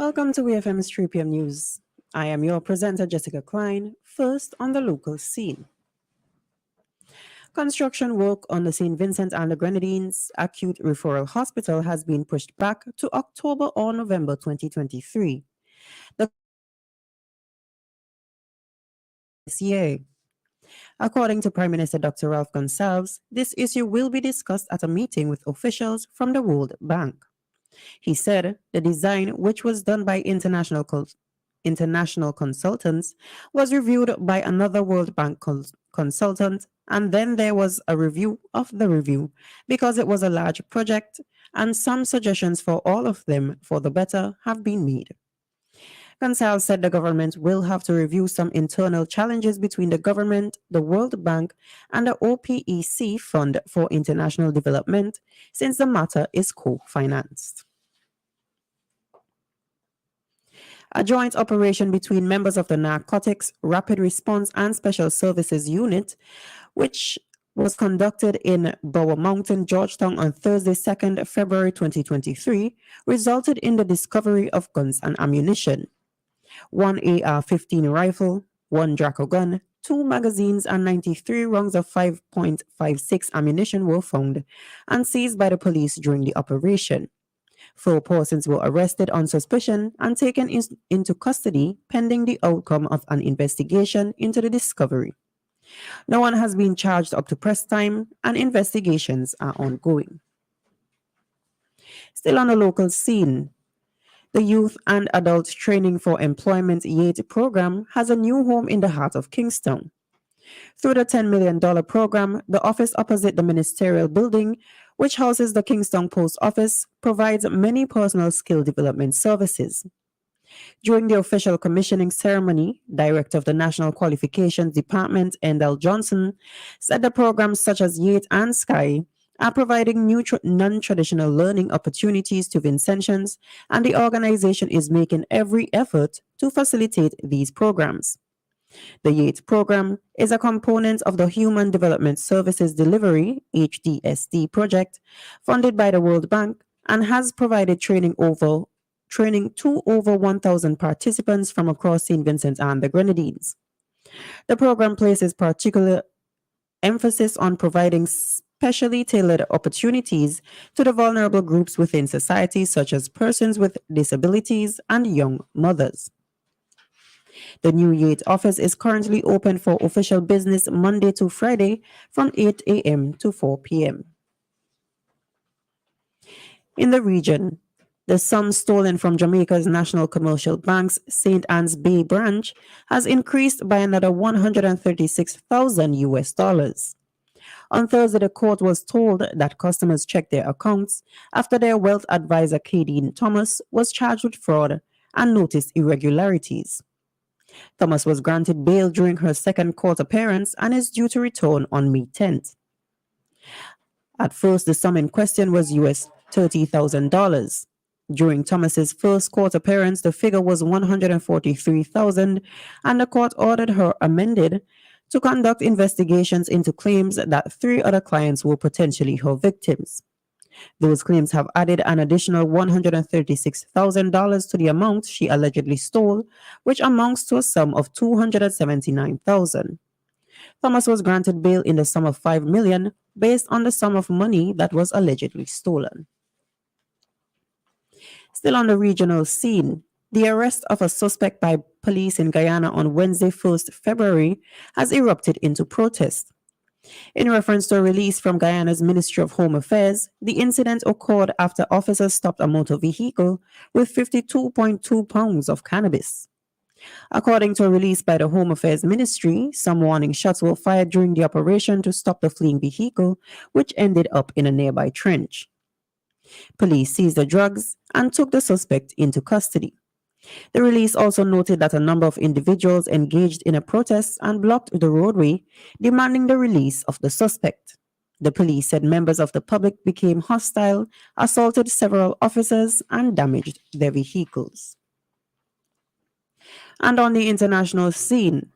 Welcome to WEFM's 3 p.m. news. I am your presenter, Jessica Klein. First on the local scene. Construction work on the St. Vincent and the Grenadines Acute Referral Hospital has been pushed back to October or November 2023. The this year. According to Prime Minister Dr. Ralph Gonsalves, this issue will be discussed at a meeting with officials from the World Bank. He said the design, which was done by international consultants, was reviewed by another World Bank consultant, and then there was a review of the review because it was a large project, and some suggestions for all of them for the better have been made. Gonsalves said the government will have to review some internal challenges between the government, the World Bank, and the OPEC Fund for International Development, since the matter is co-financed. A joint operation between members of the Narcotics, Rapid Response and Special Services Unit, which was conducted in Bower Mountain, Georgetown on Thursday, 2nd February 2023, resulted in the discovery of guns and ammunition. One AR-15 rifle, one Draco gun, 2 magazines and 93 rounds of 5.56 ammunition were found and seized by the police during the operation. 4 persons were arrested on suspicion and taken into custody pending the outcome of an investigation into the discovery. No one has been charged up to press time and investigations are ongoing. Still on the local scene, the Youth and Adult Training for Employment YATE program has a new home in the heart of Kingston. Through the $10 million program, the office opposite the ministerial building, which houses the Kingston Post Office, provides many personal skill development services. During the official commissioning ceremony, Director of the National Qualifications Department, Endell Johnson, said the programs such as YATE and SKY are providing new non-traditional learning opportunities to Vincentians, and the organization is making every effort to facilitate these programs. The YATE program is a component of the Human Development Services Delivery (HDSD) project funded by the World Bank and has provided training to over 1,000 participants from across St. Vincent and the Grenadines. The program places particular emphasis on providing specially tailored opportunities to the vulnerable groups within society, such as persons with disabilities and young mothers. The new YATE office is currently open for official business Monday to Friday from 8 a.m. to 4 p.m. In the region, the sum stolen from Jamaica's National Commercial Bank's St. Anne's Bay branch has increased by another $136,000. On Thursday, the court was told that customers checked their accounts after their wealth advisor, Kadeen Thomas, was charged with fraud and noticed irregularities. Thomas was granted bail during her second court appearance and is due to return on May 10th. At first, the sum in question was US $30,000. During Thomas's first court appearance, the figure was $143,000, and the court ordered her amended to conduct investigations into claims that 3 other clients were potentially her victims. Those claims have added an additional $136,000 to the amount she allegedly stole, which amounts to a sum of $279,000. Thomas was granted bail in the sum of $5 million based on the sum of money that was allegedly stolen. Still on the regional scene, the arrest of a suspect by police in Guyana on Wednesday, 1st February, has erupted into protest. In reference to a release from Guyana's Ministry of Home Affairs, the incident occurred after officers stopped a motor vehicle with 52.2 pounds of cannabis. According to a release by the Home Affairs Ministry, some warning shots were fired during the operation to stop the fleeing vehicle, which ended up in a nearby trench. Police seized the drugs and took the suspect into custody. The release also noted that a number of individuals engaged in a protest and blocked the roadway, demanding the release of the suspect. The police said members of the public became hostile, assaulted several officers, and damaged their vehicles. And on the international scene,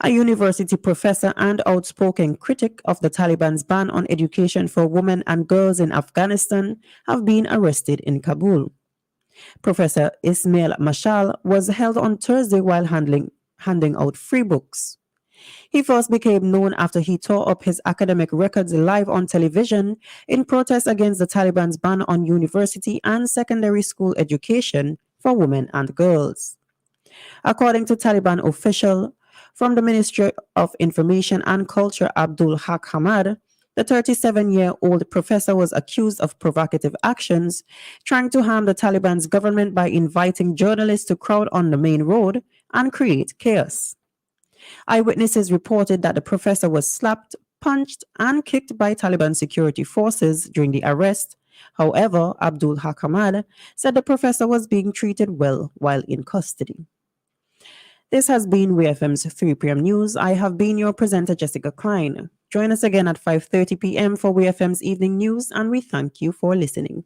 a university professor and outspoken critic of the Taliban's ban on education for women and girls in Afghanistan have been arrested in Kabul. Professor Ismail Mashal was held on Thursday while handing out free books. He first became known after he tore up his academic records live on television in protest against the Taliban's ban on university and secondary school education for women and girls. According to Taliban official from the Ministry of Information and Culture Abdul Haq Hamad, the 37-year-old professor was accused of provocative actions, trying to harm the Taliban's government by inviting journalists to crowd on the main road and create chaos. Eyewitnesses reported that the professor was slapped, punched, and kicked by Taliban security forces during the arrest. However, Abdul Hakamad said the professor was being treated well while in custody. This has been WeFM's 3 p.m. news. I have been your presenter, Jessica Klein. Join us again at 5:30 p.m. for WeFM's evening news, and we thank you for listening.